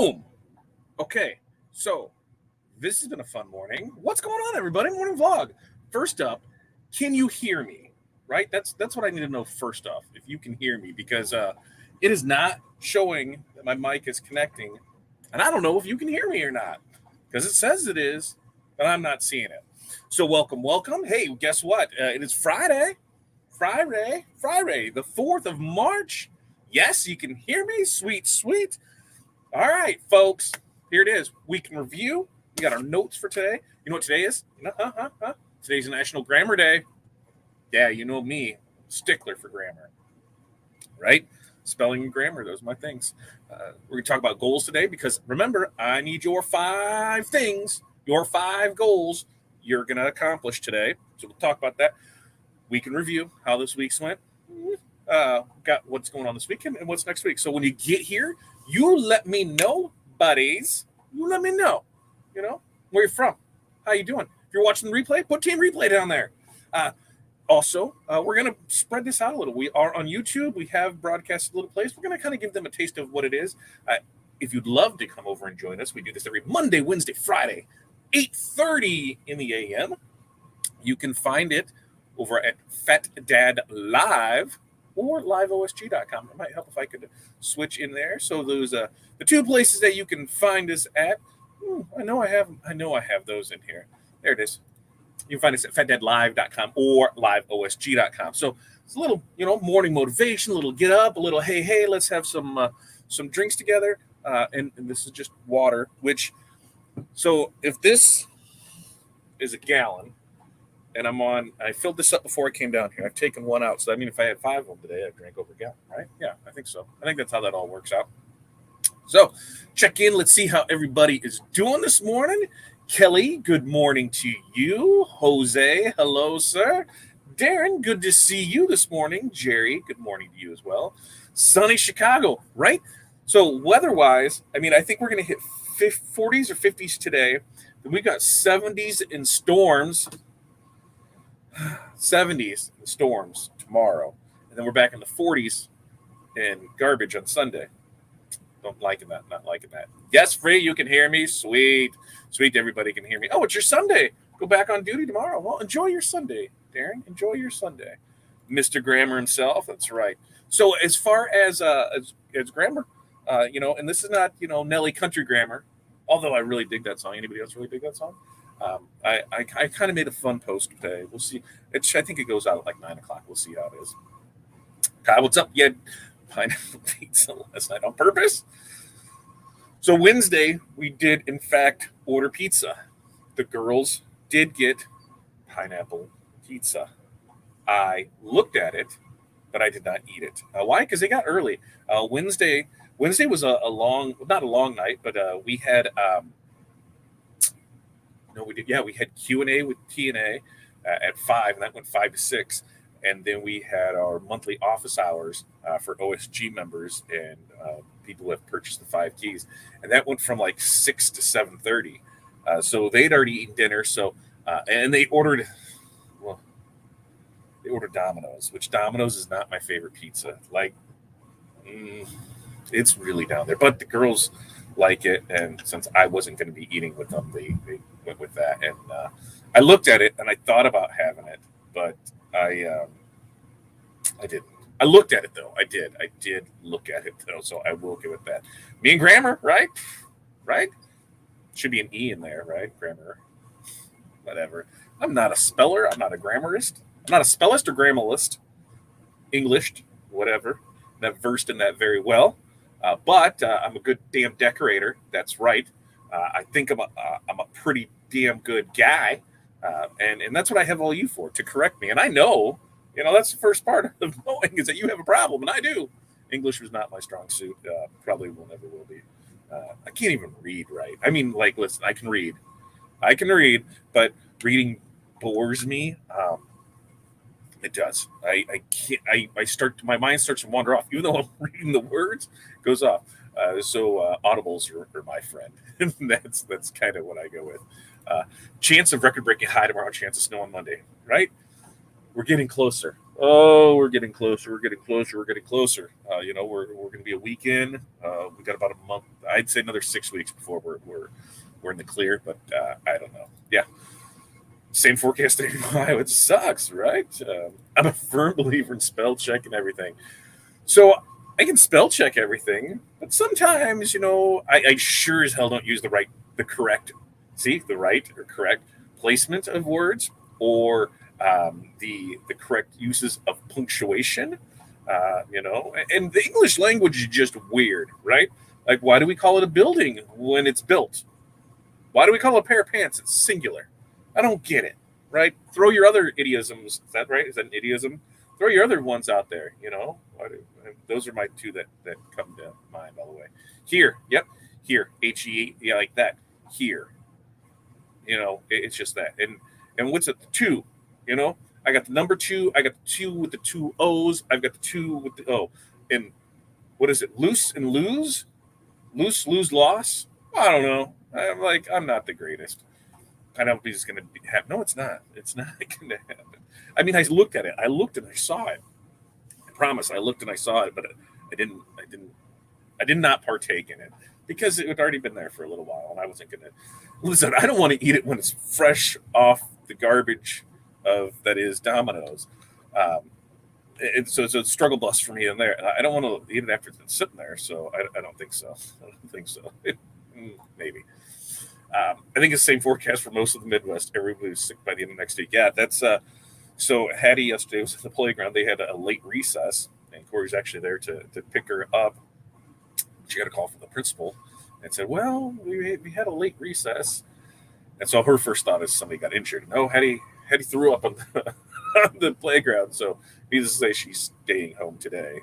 Boom. Okay, so this has been a fun morning. What's going on, everybody? Morning vlog. First up, can you hear me? Right? That's what I need to know first off. If you can hear me, because it is not showing that my mic is connecting, and I don't know if you can hear me or not, because it says it is, but I'm not seeing it. So welcome. Hey, guess what? It is Friday, the 4th of March. Yes, you can hear me. Sweet. All right, folks, here it is. Week in review. We got our notes for today. You know what today is? Today's National Grammar Day. Yeah, you know me, stickler for grammar, right? Spelling and grammar, those are my things. We're going to talk about goals today because remember, I need your 5 things, your 5 goals you're going to accomplish today. So we'll talk about that. Week in review, how this week's went. Got what's going on this weekend and what's next week. So when you get here, you let me know, buddies. You let me know, where you're from, how you doing. If you're watching the replay, put Team Replay down there. Also, we're going to spread this out a little. We are on YouTube. We have broadcasted a little place. We're going to kind of give them a taste of what it is. If you'd love to come over and join us, we do this every Monday, Wednesday, Friday, 8:30 in the a.m. You can find it over at Fat Dad Live or liveosg.com. It might help if I could switch in there. So those the 2 places that you can find us at. I know I have those in here. There it is. You can find us at fatdadlive.com or liveosg.com. So it's a little, morning motivation, a little get up, a little hey, let's have some drinks together. And this is just water, so if this is a gallon, and I filled this up before I came down here. I've taken one out. So, if I had 5 of them today, I'd drink over a gallon, right? Yeah, I think so. I think that's how that all works out. So, check in. Let's see how everybody is doing this morning. Kelly, good morning to you. Jose, hello, sir. Darren, good to see you this morning. Jerry, good morning to you as well. Sunny Chicago, right? So, weather-wise, I think we're going to hit 40s or 50s today. Then we got 70s and storms. 70s and storms tomorrow, and then we're back in the 40s and garbage on Sunday. Not liking that. Yes, Free, you can hear me. Sweet, everybody can hear me. Oh, it's your Sunday. Go back on duty tomorrow. Well, enjoy your Sunday, Darren. Enjoy your Sunday. Mr. Grammar himself. That's right. So as far as grammar, and this is not Nelly Country Grammar, although I really dig that song. Anybody else really dig that song? I kind of made a fun post today. We'll see. I think it goes out at like 9 o'clock. We'll see how it is. Kyle, what's up? You had pineapple pizza last night on purpose? So Wednesday, we did, in fact, order pizza. The girls did get pineapple pizza. I looked at it, but I did not eat it. Why? Because they got early. Wednesday was not a long night, but we had... No, we did. Yeah, we had Q&A with TNA at 5, and that went 5 to 6. And then we had our monthly office hours for OSG members and people who have purchased the 5 keys. And that went from like 6 to 7:30. So they'd already eaten dinner. So and they ordered Domino's, which Domino's is not my favorite pizza. It's really down there. But the girls like it, and since I wasn't going to be eating with them, they went with that. And I looked at it and I thought about having it, but I didn't. I looked at it though. I did look at it though, so I will give it that. Me and grammar, right? Should be an E in there, right? Grammar, whatever. I'm not a speller. I'm not a grammarist. I'm not a spellist or grammarist. English, whatever. Not versed in that very well. But I'm a good damn decorator. That's right. I think I'm a pretty damn good guy, and that's what I have all you for, to correct me. And I know, that's the first part of knowing is that you have a problem, and I do. English was not my strong suit. Probably never will be. I can't even read right. Listen, I can read, but reading bores me. It does. I can't. My mind starts to wander off, even though I'm reading the words. It goes off. So audibles are my friend. that's kind of what I go with. Chance of record-breaking high tomorrow. Chance of snow on Monday. Right? We're getting closer. Oh, we're getting closer. We're getting closer. We're going to be a weekend. We got about a month. I'd say another 6 weeks before we're in the clear, but I don't know. Yeah, same forecast in Ohio. It sucks, right? I'm a firm believer in spell check and everything. So I can spell check everything, but sometimes, I sure as hell don't use the correct, the right or correct placement of words, or the correct uses of punctuation. And the English language is just weird, right? Like, why do we call it a building when it's built? Why do we call it a pair of pants? It's singular. I don't get it, right? Throw your other idioms. Is that right? Is that an idiom? Throw your other ones out there. Those are my two that come to mind all the way. Here, yep, here, HE, yeah, like that. Here, it's just that. And what's it? The two, I got the number two. I got the two with the two O's. I've got the two with the O. And what is it? Loose and lose, lose, loss. I don't know. I'm not the greatest. I don't think it's going to happen. No, it's not. It's not going to happen. I mean, I looked at it. I looked and I saw it. I promise. I looked and I saw it, but I did not partake in it because it had already been there for a little while, and I wasn't going to. Listen, I don't want to eat it when it's fresh off the garbage that is Domino's. So it's a struggle bus for me in there. I don't want to eat it after it's sitting there, so I don't think so. I don't think so. Maybe. I think it's the same forecast for most of the Midwest. Everybody's sick by the end of next week. Yeah, that's so Hattie yesterday was at the playground. They had a late recess, and Corey's actually there to pick her up. She got a call from the principal and said, "Well, we had a late recess." And so her first thought is somebody got injured. No, Hattie threw up on the playground. So needless to say, she's staying home today.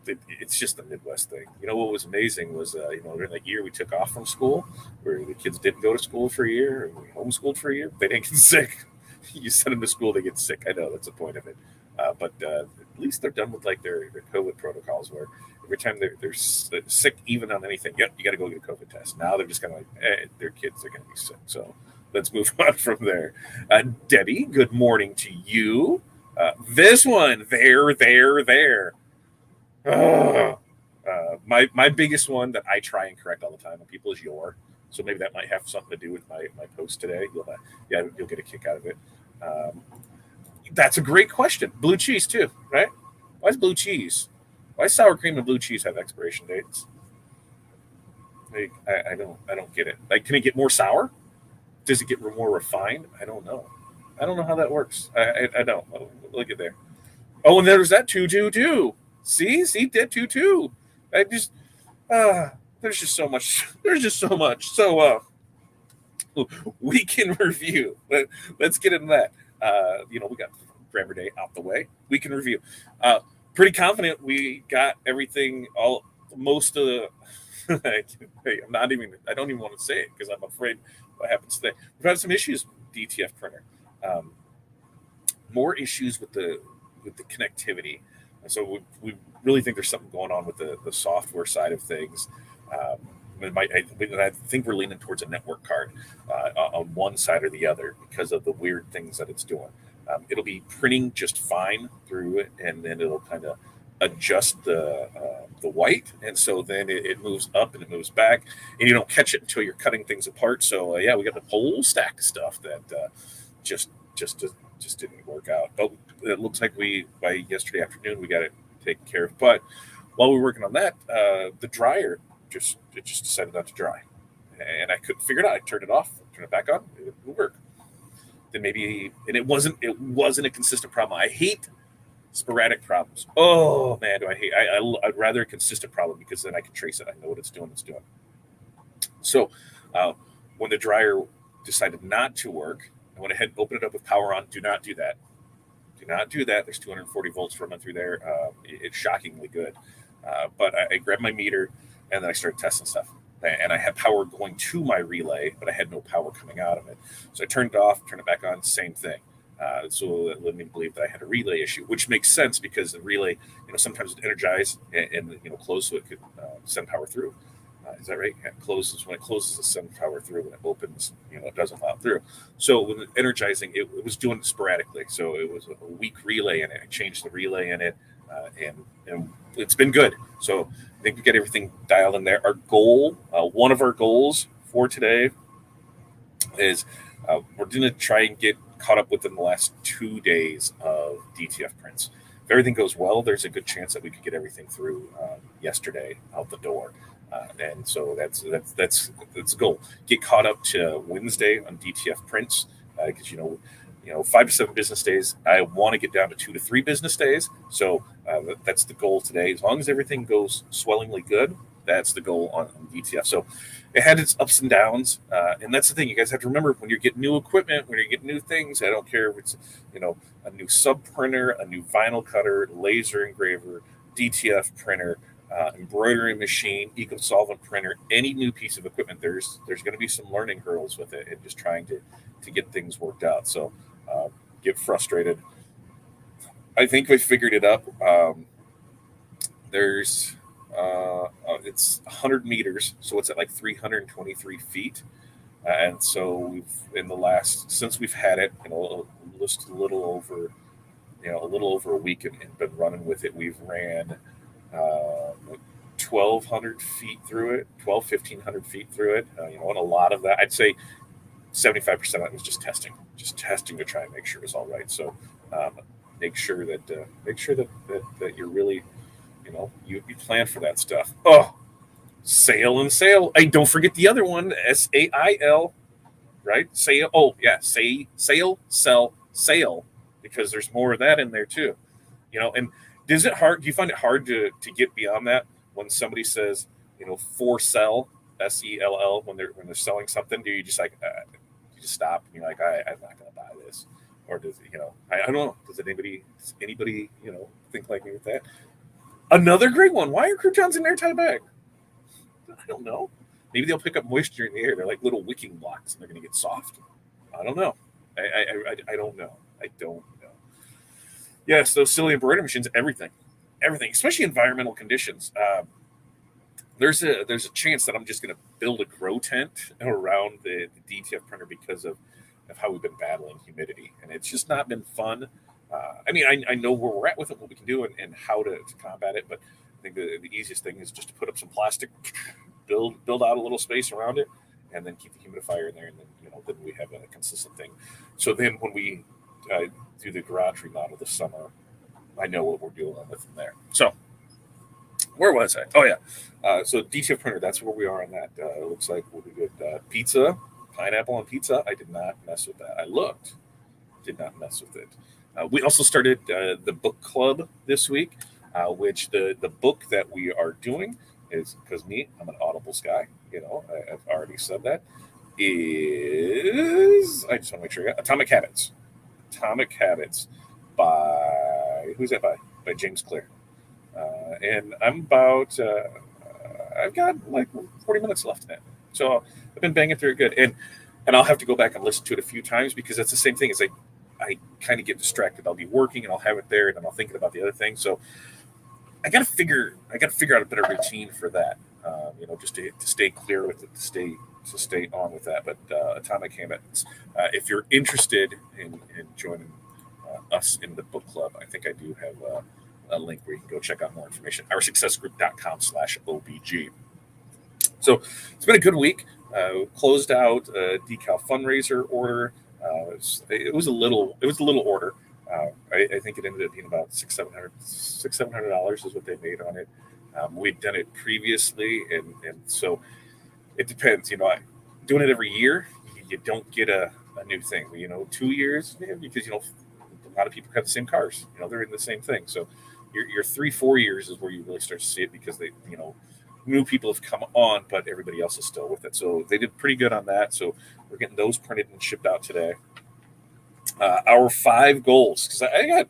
It's just the Midwest thing. What was amazing was, during that year we took off from school, where the kids didn't go to school for a year, and we homeschooled for a year. They didn't get sick. You send them to school, they get sick. I know that's the point of it. But at least they're done with like their COVID protocols, where every time they're sick, even on anything, yep, you got to go get a COVID test. Now they're just kind of like, their kids are going to be sick. So let's move on from there. Debbie, good morning to you. This one, there. My biggest one that I try and correct all the time on people is your. So maybe that might have something to do with my post today. You'll get a kick out of it. That's a great question. Blue cheese too, right? Why is blue cheese? Why sour cream and blue cheese have expiration dates? I don't get it. Like, can it get more sour? Does it get more refined? I don't know. I don't know how that works. I don't. Look at there. Oh, and there's that 222. See, that 22. I just there's just so much. There's just so much. So we can review. Let's get into that. We got Grammar Day out the way. We can review. Pretty confident we got everything. Most of the. I don't even want to say it because I'm afraid what happens today. We've had some issues with the DTF printer. More issues with the connectivity. And so we really think there's something going on with the software side of things. I think we're leaning towards a network card on one side or the other because of the weird things that it's doing. It'll be printing just fine through it, and then it'll kind of adjust the white, and so then it moves up and it moves back, and you don't catch it until you're cutting things apart. So we got the whole stack of stuff that just didn't work out. But it looks like by yesterday afternoon we got it taken care of. But while we were working on that, the dryer just decided not to dry, and I couldn't figure it out. I turned it off, turned it back on, it would work. Then and it wasn't a consistent problem. I hate sporadic problems. Oh man, do I hate? I'd rather a consistent problem because then I can trace it. I know what it's doing. So when the dryer decided not to work, I went ahead and opened it up with power on. Do not do that. Do not do that. There's 240 volts running through there. It's shockingly good. But I grabbed my meter and then I started testing stuff. And I had power going to my relay, but I had no power coming out of it. So I turned it off, turned it back on, same thing. So that led me to believe that I had a relay issue, which makes sense because the relay, sometimes it energizes and close so it could send power through. Is that right? It closes when it closes, it sends power through. When it opens, it doesn't allow through. So when energizing, it was doing it sporadically. So it was a weak relay in it. I changed the relay in it. and it's been good. So I think we get everything dialed in there. Our goal, one of our goals for today is we're going to try and get caught up within the last 2 days of DTF prints. If everything goes well, there's a good chance that we could get everything through yesterday out the door. And so that's the goal. Get caught up to Wednesday on DTF prints because you know 5 to 7 business days. I want to get down to 2 to 3 business days. So that's the goal today. As long as everything goes swellingly good, that's the goal on DTF. So it had its ups and downs, and that's the thing. You guys have to remember when you're getting new equipment, when you're getting new things. I don't care if it's a new sub printer, a new vinyl cutter, laser engraver, DTF printer, embroidery machine, eco-solvent printer, any new piece of equipment. There's going to be some learning hurdles with it, and just trying to get things worked out. So get frustrated. I think we figured it up. There's it's 100 meters, so it's at like 323 feet. And so we've since we've had it, just a little over a week and been running with it. We've ran 1,200 feet through it, 1,500 feet through it. And a lot of that, I'd say 75% of it was just testing to try and make sure it was all right. So make sure that you're really, you plan for that stuff. Oh, sail and sail. Hey, don't forget the other one, SAIL, right? Sail. Oh yeah, sail, sell, sail, because there's more of that in there too. And is it hard? Do you find it hard to get beyond that when somebody says, for sell, SELL, when they're selling something? Do you just like you just stop and you're like, I'm not going to buy this, or does I don't know? Does anybody think like me with that? Another great one. Why are croutons in an airtight bag? I don't know. Maybe they'll pick up moisture in the air. They're like little wicking blocks, and they're going to get soft. I don't know. I don't know. I don't know. Yes, those silly embroidery machines, everything, especially environmental conditions. There's a chance that I'm just going to build a grow tent around the DTF printer because of how we've been battling humidity, and it's just not been fun. I know where we're at with it, what we can do, and how to combat it. But I think the easiest thing is just to put up some plastic, build out a little space around it, and then keep the humidifier in there, and then then we have a consistent thing. So then when we do the garage remodel this summer, I know what we're dealing with in there. So where was I? Oh yeah, so DTF printer. That's where we are on that. It looks like we'll be good. Pizza, pineapple on pizza. I did not mess with that. I looked, did not mess with it. We also started the book club this week, which the book that we are doing is, because I'm an Audibles guy. I've already said that. Is, I just want to make sure, Atomic Habits. Atomic Habits by, who's that by? By James Clear. And I've got like 40 minutes left in it. So I've been banging through it good. And I'll have to go back and listen to it a few times because that's the same thing as I kind of get distracted. I'll be working and I'll have it there and then I'll thinking about the other thing. So I got to figure out a better routine for that. Just to stay clear with it, to stay on with that. But Atomic Habits, if you're interested in joining us in the book club, I think I do have a link where you can go check out more information. OurSuccessGroup.com/OBG. So it's been a good week. Closed out a decal fundraiser order. It was a little order. I think it ended up being about $600-700 is what they made on it. We'd done it previously, and so it depends. Doing it every year, you don't get a new thing. 2 years, because a lot of people have the same cars. They're in the same thing. So your 3-4 years is where you really start to see it because they new people have come on, but everybody else is still with it. So they did pretty good on that. So we're getting those printed and shipped out today. Our 5 goals, because I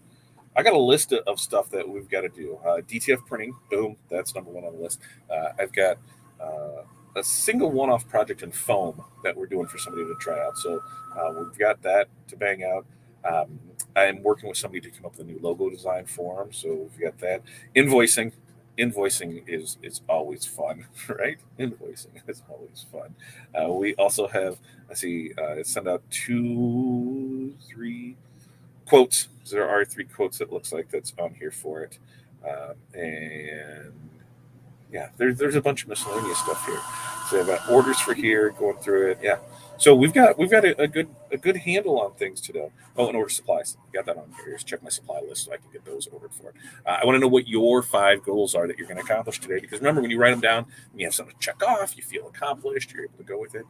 got a list of stuff that we've got to do. DTF printing, boom, that's number 1 on the list. I've got a single one-off project in foam that we're doing for somebody to try out. So we've got that to bang out. I'm working with somebody to come up with a new logo design for them. So we've got that. Invoicing is always fun, right? Invoicing is always fun. We also have, send out 2-3 quotes. So there are 3 quotes that looks like that's on here for it. And yeah, there's a bunch of miscellaneous stuff here. So I've got orders for here, going through it. Yeah. So we've got a good handle on things today. Oh, and order supplies. Got that on here. Here's check my supply list so I can get those ordered for. I want to know what your 5 goals are that you're going to accomplish today. Because remember, when you write them down, and you have something to check off, you feel accomplished. You're able to go with it.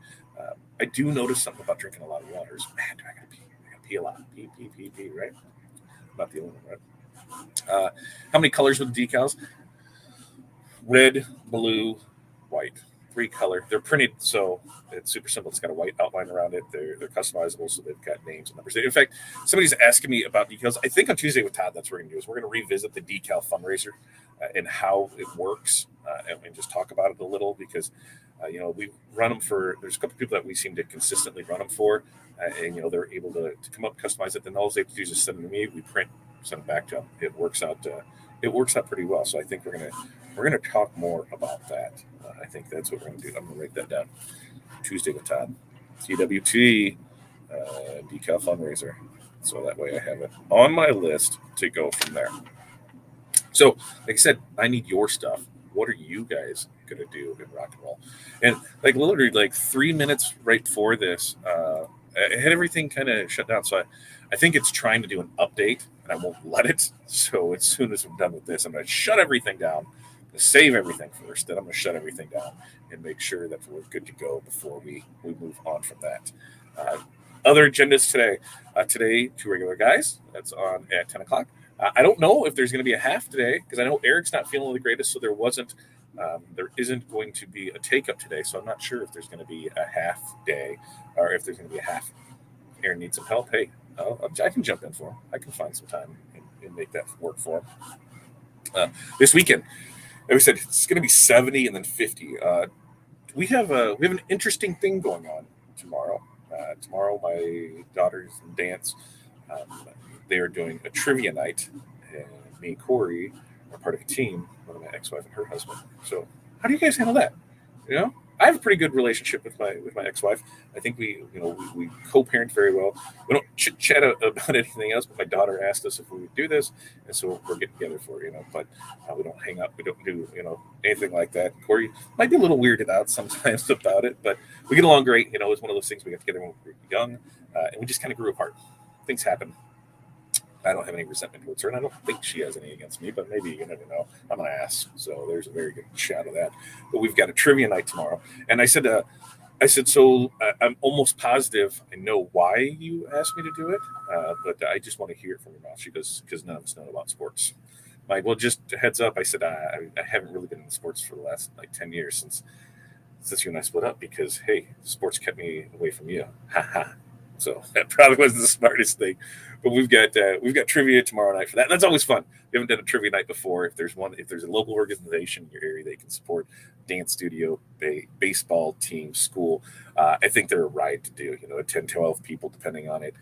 I do notice something about drinking a lot of water. Man, do I gotta pee? I gotta pee a lot. Pee. Right? Not the only one, right? How many colors with the decals? Red, blue, white. 3 color. They're printed, so it's super simple. It's got a white outline around it. They're customizable, so they've got names and numbers. In fact, somebody's asking me about decals. I think on Tuesday with Todd, that's what we're going to do. Is we're going to revisit the decal fundraiser and how it works, and just talk about it a little because we run them for. There's a couple people that we seem to consistently run them for, and they're able to come up, customize it. Then all they have to do is just send them to me. We print, send them back to them. It works out. It works out pretty well. So I think we're gonna talk more about that. I think that's what we're gonna do. I'm gonna write that down. Tuesday with Todd, TWT, decal fundraiser. So that way I have it on my list to go from there. So, like I said, I need your stuff. What are you guys gonna do in rock and roll? And like literally, like 3 minutes right before this, I had everything kind of shut down. So I think it's trying to do an update, and I won't let it. So as soon as I'm done with this, I'm going to shut everything down, save everything first. Then I'm going to shut everything down and make sure that we're good to go before we move on from that. Other agendas today. Today, 2 regular guys. That's on at 10 o'clock. I don't know if there's going to be a half today because I know Eric's not feeling the greatest, so there isn't going to be a take up today. So I'm not sure if there's going to be a half day or if there's going to be a half. Aaron needs some help. Hey, I can jump in for him. I can find some time and make that work for him. This weekend, like we said, it's going to be 70 and then 50. We have an interesting thing going on tomorrow. Tomorrow, my daughters dance. They are doing a trivia night, and me and Corey are part of a team. One of my ex-wife and her husband. So, how do you guys handle that? I have a pretty good relationship with my ex-wife. I think we co-parent very well. We don't chit chat about anything else. But my daughter asked us if we would do this, and so we're getting together for it. But we don't hang up. We don't do anything like that. Corey might be a little weirded out sometimes about it, but we get along great. It's one of those things we got together when we were young, and we just kind of grew apart. Things happen. I don't have any resentment towards her, and I don't think she has any against me, but maybe you never know. I'm going to ask. So there's a very good shot of that. But we've got a trivia night tomorrow. And I said, so I'm almost positive I know why you asked me to do it, but I just want to hear it from your mouth. She goes, because none of us know about sports. Like, well, just a heads up. I said, I haven't really been in sports for the last 10 years since you and I split up because, hey, sports kept me away from you. Ha ha. So that probably wasn't the smartest thing. But we've got trivia tomorrow night for that. That's always fun. We haven't done a trivia night before. If there's a local organization in your area they can support, dance studio, baseball team, school, I think they're a ride to do. 10, 12 people, depending on it,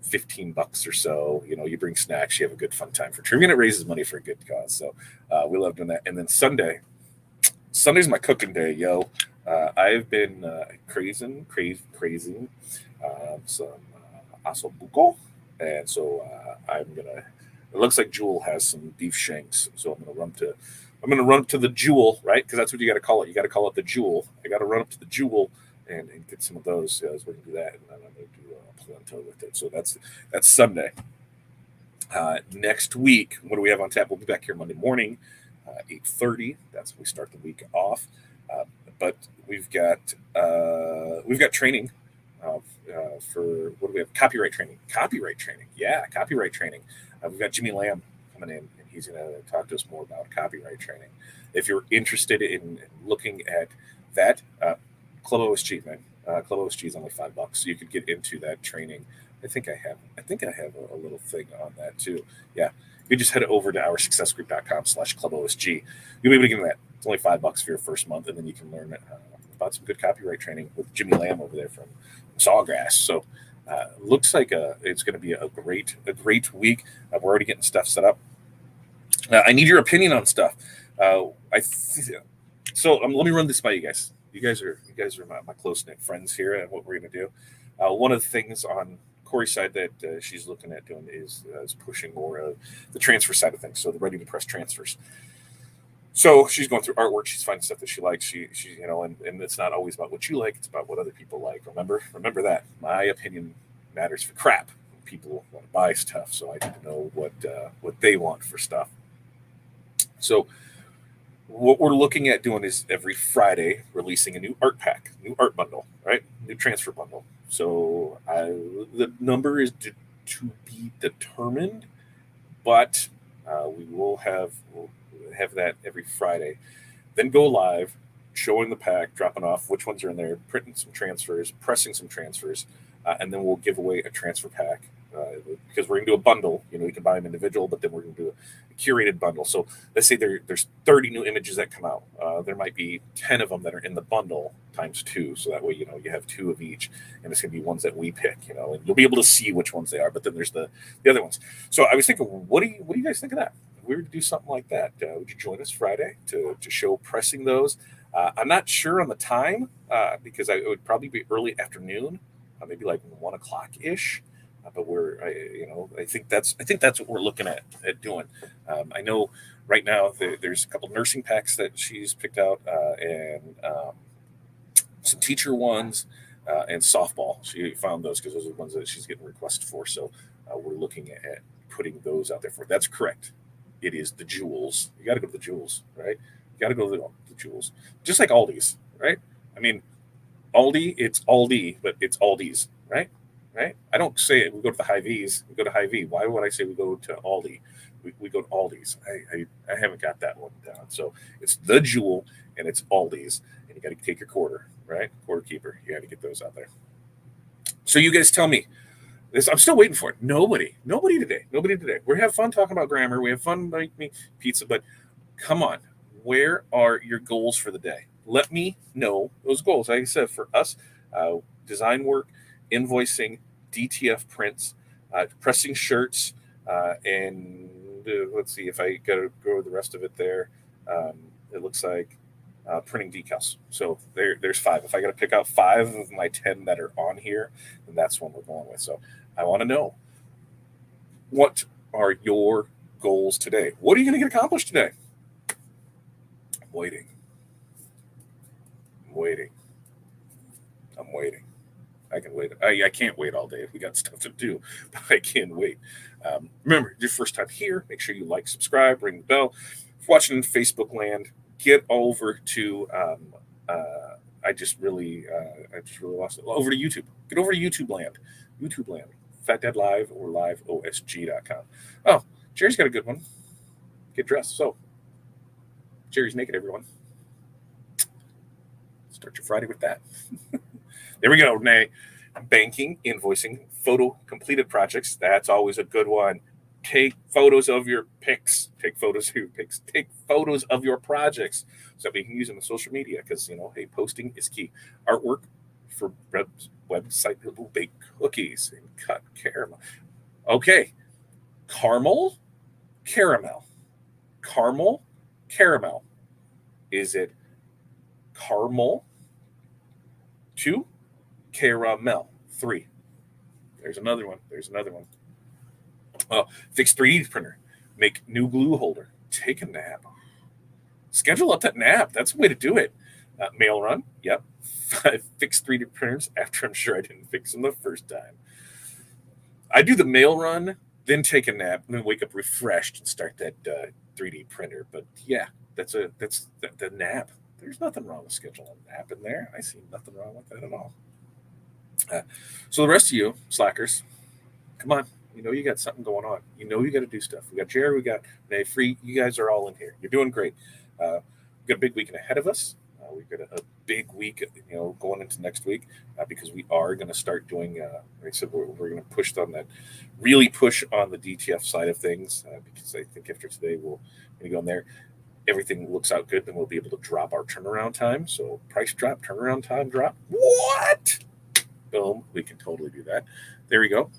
$15 or so. You bring snacks, you have a good fun time for trivia, and it raises money for a good cause. So we love doing that. And then Sunday's my cooking day, yo. I've been crazing some ossobuco. And so it looks like Jewel has some beef shanks. So I'm gonna run up to the Jewel, right? Because that's what you got to call it. You got to call it the Jewel. I got to run up to the Jewel and get some of those. We're gonna do that, and then I'm gonna do polenta with it. So that's Sunday. Next week, what do we have on tap? We'll be back here Monday morning, 8:30. That's when we start the week off. But we've got training. For what do we have? Copyright training. Yeah, copyright training. We've got Jimmy Lamb coming in, and he's going to talk to us more about copyright training. If you're interested in looking at that, Club OSG, man. Club OSG is only $5, so you could get into that training. I think I have a little thing on that too. Yeah, you just head over to OurSuccessGroup.com/ClubOSG. You'll be able to get that. It's only $5 for your first month, and then you can learn about some good copyright training with Jimmy Lamb over there from Sawgrass. So looks like it's going to be a great week. We're already getting stuff set up. I need your opinion on stuff. So let me run this by you guys. You guys are my close knit friends here, and what we're going to do. One of the things on Corey's side that she's looking at doing is pushing more of the transfer side of things, so the ready to press transfers. So she's going through artwork. She's finding stuff that she likes. She and it's not always about what you like. It's about what other people like. Remember that. My opinion matters for crap. People want to buy stuff, so I need to know what they want for stuff. So what we're looking at doing is every Friday releasing a new art pack, new art bundle, right? New transfer bundle. So the number is to be determined, but we'll have that every Friday. Then go live, showing the pack, dropping off which ones are in there, printing some transfers, pressing some transfers, and then we'll give away a transfer pack because we're going to do a bundle. You can buy them individual, but then we're going to do a curated bundle. So let's say there's 30 new images that come out. There might be 10 of them that are in the bundle times 2. So that way, you have 2 of each, and it's going to be ones that we pick, and you'll be able to see which ones they are. But then there's the other ones. So I was thinking, what do you guys think of that? If we were to do something like that, would you join us Friday to show pressing those? I'm not sure on the time because it would probably be early afternoon, maybe like 1 o'clock ish. But I think that's what we're looking at doing. I know right now there's a couple nursing packs that she's picked out, and some teacher ones, and softball. She found those because those are the ones that she's getting requested for. So we're looking at putting those out there for. That's correct. It is the jewels. You got to go to the jewels, right? You got to go to the jewels, just like Aldi's, right? I mean, Aldi, it's Aldi, but it's Aldi's, right? Right? I don't say it. We go to the Hy-Vees. We go to Hy-Vee. Why would I say we go to Aldi? We go to Aldi's. I haven't got that one down. So it's the jewel and it's Aldi's, and you got to take your quarter, right? Quarter keeper. You got to get those out there. So you guys tell me. I'm still waiting for it. Nobody today. We have fun talking about grammar. We have fun making pizza, but come on. Where are your goals for the day? Let me know those goals. Like I said, for us, design work, invoicing, DTF prints, pressing shirts, and let's see if I got to go the rest of it there. It looks like printing decals. So there's 5. If I got to pick out 5 of my 10 that are on here, then that's one we're going with. So I want to know, what are your goals today? What are you going to get accomplished today? I'm waiting. I can wait. I can't wait all day. We got stuff to do, but I can wait. Remember, your first time here, make sure you like, subscribe, ring the bell. If you're watching in Facebook land, get over to. I just really lost it. Over to YouTube. Get over to YouTube land. Fat Dad Live or liveosg.com. Oh, Jerry's got a good one. Get dressed. So, Jerry's naked, everyone. Start your Friday with that. There we go, Renee. Banking, invoicing, photo completed projects. That's always a good one. Take photos of your pics. Take photos of your projects so that we can use them on social media because, hey, posting is key. Artwork for website people bake cookies and cut caramel. Okay. Caramel. Is it caramel? 2, caramel. 3. There's another one. Fix 3D printer. Make new glue holder. Take a nap. Schedule up that nap. That's a way to do it. Mail run. Yep. Fix 3D printers after I'm sure I didn't fix them the first time. I do the mail run, then take a nap, and then wake up refreshed and start that 3D printer. But yeah, that's the nap. There's nothing wrong with scheduling a nap in there. I see nothing wrong with that at all. So the rest of you slackers, come on. You got something going on. You got to do stuff. We got Jerry. We got Renee Free. You guys are all in here. You're doing great. We've got a big weekend ahead of us. We've got a big week, going into next week because we are going to start doing. Like I said, we're going to push on that, really push on the DTF side of things because I think after today we'll go in there. Everything looks out good, then we'll be able to drop our turnaround time. So price drop, turnaround time drop. What? Boom. We can totally do that. There we go.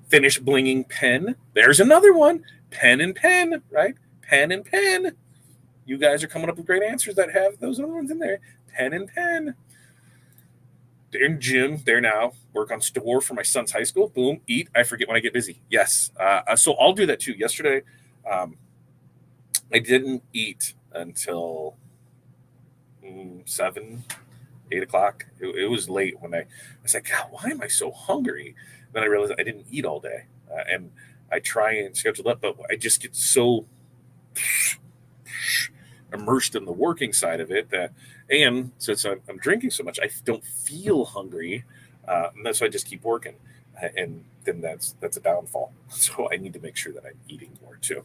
Finish blinging pen. There's another one. Pen and pen, right? Pen and pen. You guys are coming up with great answers that have those other ones in there. Pen and pen. in gym there now, work on store for my son's high school. Boom, eat. I forget when I get busy. Yes. So I'll do that too. Yesterday, I didn't eat until 7, 8 o'clock. It was late when I was like, God, why am I so hungry? Then I realized I didn't eat all day. And I try and schedule that, but I just get so immersed in the working side of it that, and since I'm drinking so much, I don't feel hungry. And that's why I just keep working. And then that's a downfall. So I need to make sure that I'm eating more too.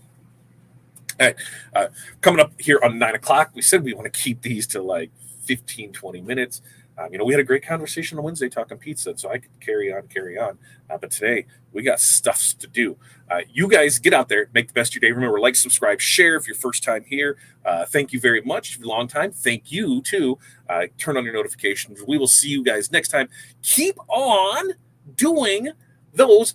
All right. Coming up here on 9 o'clock, we said we want to keep these to like 15, 20 minutes. We had a great conversation on Wednesday talking pizza, so I could carry on. But today, we got stuffs to do. You guys get out there, make the best of your day. Remember, like, subscribe, share if you're first time here. Thank you very much. If you're long time, thank you too. Turn on your notifications. We will see you guys next time. Keep on doing those